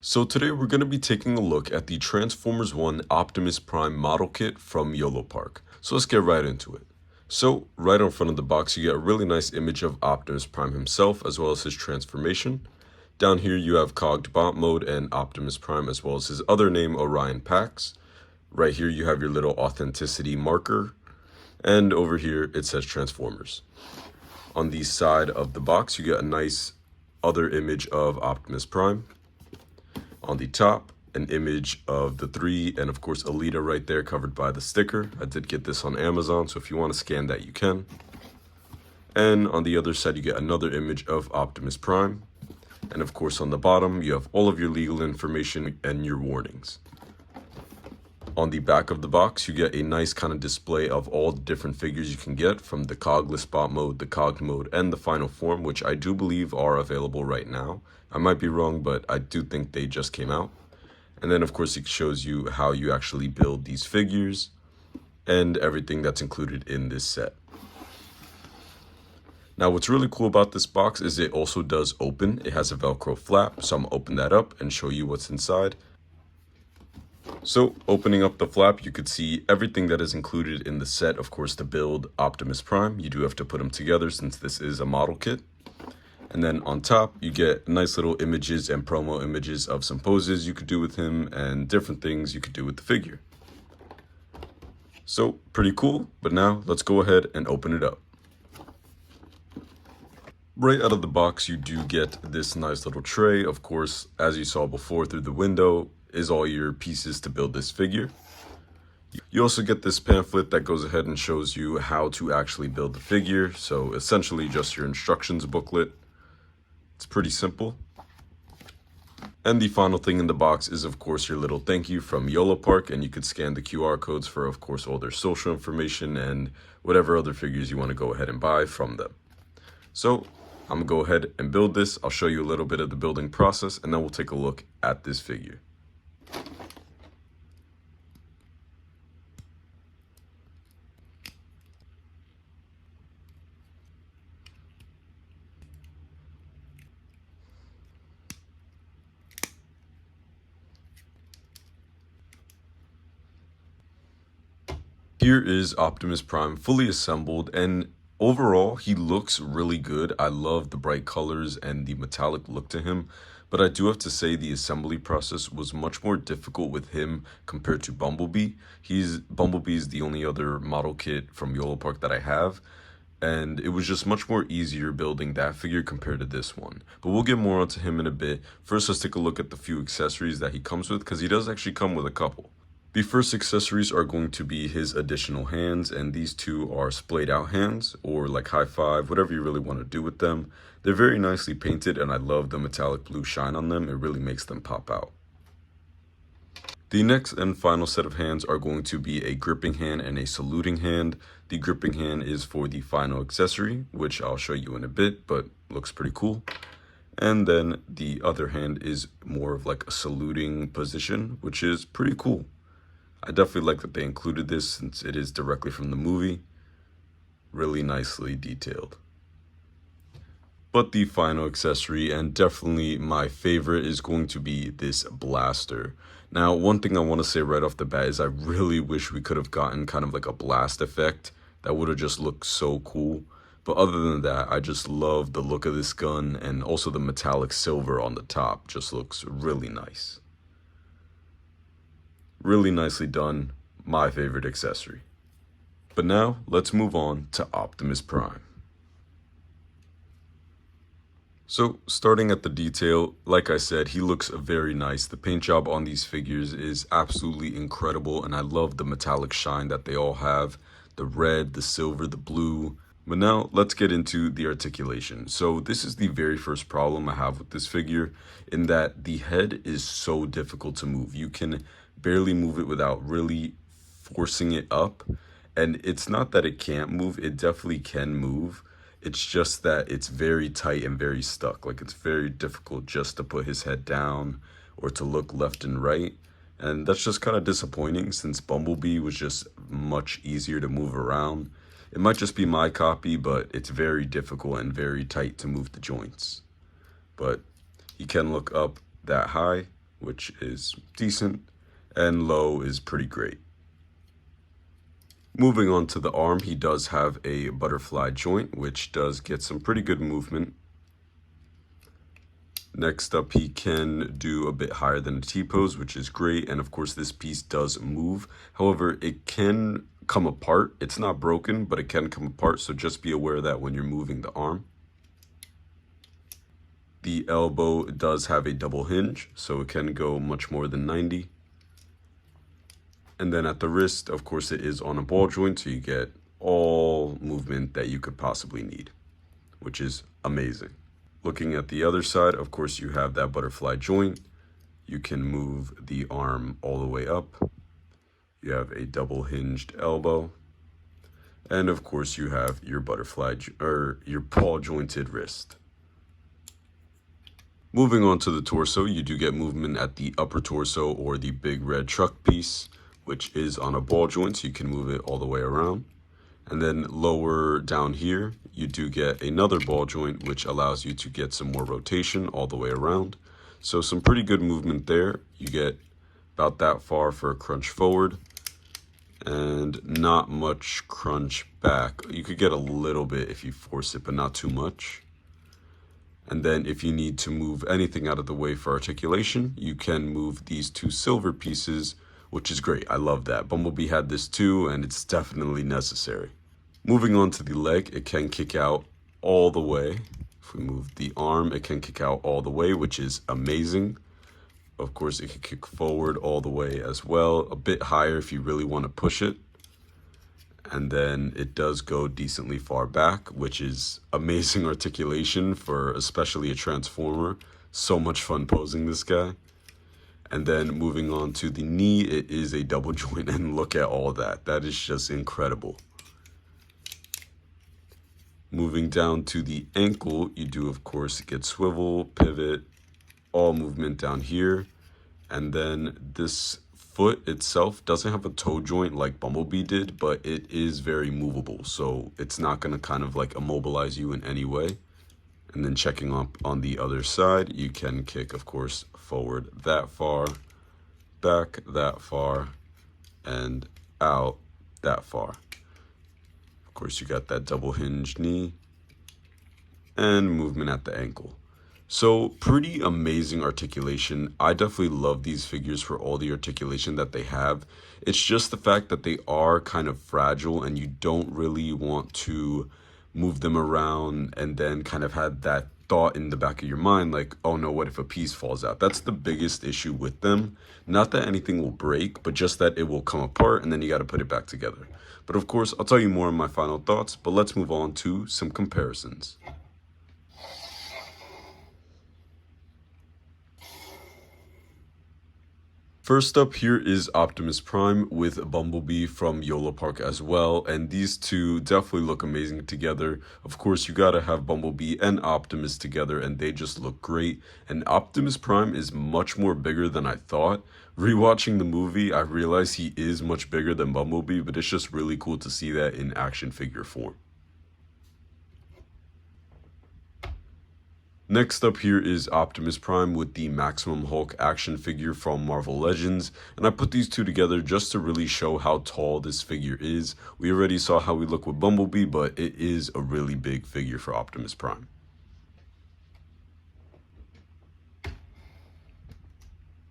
So today we're going to be taking a look at the Transformers One Optimus Prime model kit from YoloPark. So let's get right into it. So right on front of the box you get a really nice image of Optimus Prime himself as well as his transformation. Down here you have cogged bot mode and Optimus Prime as well as his other name Orion Pax. Right here you have your little authenticity marker, and over here it says Transformers. On the side of the box you get a nice other image of Optimus Prime. On the top, an image of the three, and of course Alita right there covered by the sticker. I did get this on Amazon, so if you want to scan that you can. And on the other side you get another image of Optimus Prime. And of course on the bottom you have all of your legal information and your warnings. On the back of the box you get a nice kind of display of all the different figures you can get from the cogless bot mode, the cogged mode, and the final form, which I do believe are available right now. I might be wrong, but I do think they just came out. And then of course it shows you how you actually build these figures and everything that's included in this set. Now what's really cool about this box is it also does open. It has a Velcro flap, so I'm gonna open that up and show you what's inside. So opening up the flap, you could see everything that is included in the set. Of course, to build Optimus Prime, you do have to put them together since this is a model kit. And then on top, you get nice little images and promo images of some poses you could do with him and different things you could do with the figure. So pretty cool, but now let's go ahead and open it up. Right out of the box, you do get this nice little tray. Of course, as you saw before through the window, is all your pieces to build this figure. You also get this pamphlet that goes ahead and shows you how to actually build the figure. So essentially just your instructions booklet. It's pretty simple. And the final thing in the box is of course your little thank you from YoloPark, and you could scan the QR codes for of course all their social information and whatever other figures you want to go ahead and buy from them. So I'm gonna go ahead and build this. I'll show you a little bit of the building process and then we'll take a look at this figure. Here is Optimus Prime fully assembled, and overall he looks really good. I love the bright colors and the metallic look to him, but I do have to say the assembly process was much more difficult with him compared to Bumblebee. Bumblebee is the only other model kit from YoloPark that I have, and it was just much more easier building that figure compared to this one. But we'll get more onto him in a bit. First, let's take a look at the few accessories that he comes with, because he does actually come with a couple. The first accessories are going to be his additional hands, and these two are splayed out hands, or like high five, whatever you really want to do with them. They're very nicely painted, and I love the metallic blue shine on them. It really makes them pop out. The next and final set of hands are going to be a gripping hand and a saluting hand. The gripping hand is for the final accessory, which I'll show you in a bit, but looks pretty cool. And then the other hand is more of like a saluting position, which is pretty cool. I definitely like that they included this since it is directly from the movie. Really nicely detailed. But the final accessory, and definitely my favorite, is going to be this blaster. Now, one thing I want to say right off the bat is I really wish we could have gotten kind of like a blast effect. That would have just looked so cool. But other than that, I just love the look of this gun, and also the metallic silver on the top just looks really nice. Really nicely done, my favorite accessory. But now, let's move on to Optimus Prime. So, starting at the detail, like I said, he looks very nice. The paint job on these figures is absolutely incredible, and I love the metallic shine that they all have. The red, the silver, the blue. But now, let's get into the articulation. So, this is the very first problem I have with this figure, in that the head is so difficult to move. You can barely move it without really forcing it up, and it's not that it can't move, it definitely can move. It's just that it's very tight and very stuck. Like, it's very difficult just to put his head down or to look left and right, and that's just kind of disappointing since Bumblebee was just much easier to move around. It might just be my copy, but it's very difficult and very tight to move the joints. But he can look up that high, which is decent, and low is pretty great. Moving on to the arm, he does have a butterfly joint, which does get some pretty good movement. Next up, he can do a bit higher than a T-pose, which is great. And of course, this piece does move. However, it can come apart. It's not broken, but it can come apart. So just be aware of that when you're moving the arm. The elbow does have a double hinge, so it can go much more than 90. And then at the wrist, of course, it is on a ball joint, so you get all movement that you could possibly need, which is amazing. Looking at the other side, of course, you have that butterfly joint. You can move the arm all the way up. You have a double hinged elbow. And of course, you have your butterfly or your ball jointed wrist. Moving on to the torso, you do get movement at the upper torso or the big red truck piece, which is on a ball joint, so you can move it all the way around. And then lower down here, you do get another ball joint, which allows you to get some more rotation all the way around. So some pretty good movement there. You get about that far for a crunch forward and not much crunch back. You could get a little bit if you force it, but not too much. And then if you need to move anything out of the way for articulation, you can move these two silver pieces, which is great. I love that. Bumblebee had this too, and it's definitely necessary. Moving on to the leg, it can kick out all the way. If we move the arm, it can kick out all the way, which is amazing. Of course, it can kick forward all the way as well, a bit higher if you really want to push it. And then it does go decently far back, which is amazing articulation for especially a Transformer. So much fun posing this guy. And then moving on to the knee, it is a double joint, and look at all that. That is just incredible. Moving down to the ankle, you do, of course, get swivel, pivot, all movement down here. And then this foot itself doesn't have a toe joint like Bumblebee did, but it is very movable. So it's not going to kind of like immobilize you in any way. And then checking up on the other side, you can kick, of course, forward that far, back that far, and out that far. Of course, you got that double hinged knee and movement at the ankle. So pretty amazing articulation. I definitely love these figures for all the articulation that they have. It's just the fact that they are kind of fragile and you don't really want to move them around and then kind of had that thought in the back of your mind like, oh no, what if a piece falls out? That's the biggest issue with them. Not that anything will break, but just that it will come apart and then you got to put it back together. But of course, I'll tell you more in my final thoughts, but let's move on to some comparisons. First up here is Optimus Prime with Bumblebee from YoloPark as well, and these two definitely look amazing together. Of course, you gotta have Bumblebee and Optimus together, and they just look great. And Optimus Prime is much more bigger than I thought. Rewatching the movie, I realized he is much bigger than Bumblebee, but it's just really cool to see that in action figure form. Next up here is Optimus Prime with the Maximum Hulk action figure from Marvel Legends, and I put these two together just to really show how tall this figure is. We already saw how we look with Bumblebee, but it is a really big figure for Optimus Prime.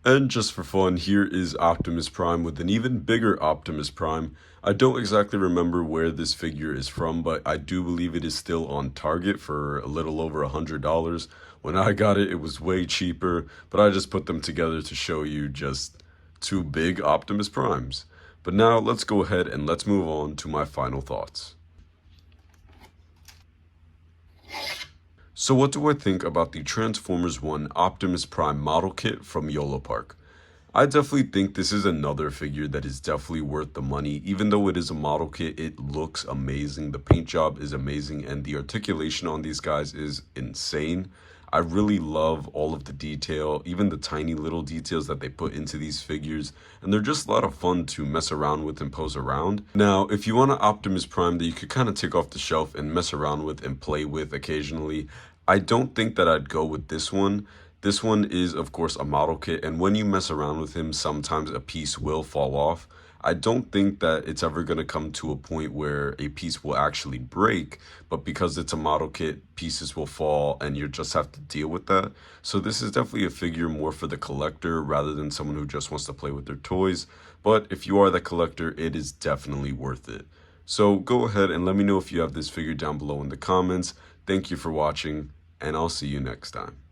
And just for fun, here is Optimus Prime with an even bigger Optimus Prime. I don't exactly remember where this figure is from, but I do believe it is still on Target for a little over $100. When I got it, it was way cheaper, but I just put them together to show you just two big Optimus Primes. But now let's go ahead and let's move on to my final thoughts. So what do I think about the Transformers One Optimus Prime model kit from YoloPark? I definitely think this is another figure that is definitely worth the money. Even though it is a model kit, it looks amazing. The paint job is amazing and the articulation on these guys is insane. I really love all of the detail, even the tiny little details that they put into these figures, and they're just a lot of fun to mess around with and pose around. Now, if you want an Optimus Prime that you could kind of take off the shelf and mess around with and play with occasionally, I don't think that I'd go with this one. This one is, of course, a model kit, and when you mess around with him, sometimes a piece will fall off. I don't think that it's ever going to come to a point where a piece will actually break, but because it's a model kit, pieces will fall and you just have to deal with that. So this is definitely a figure more for the collector rather than someone who just wants to play with their toys. But if you are the collector, it is definitely worth it. So go ahead and let me know if you have this figure down below in the comments. Thank you for watching, and I'll see you next time.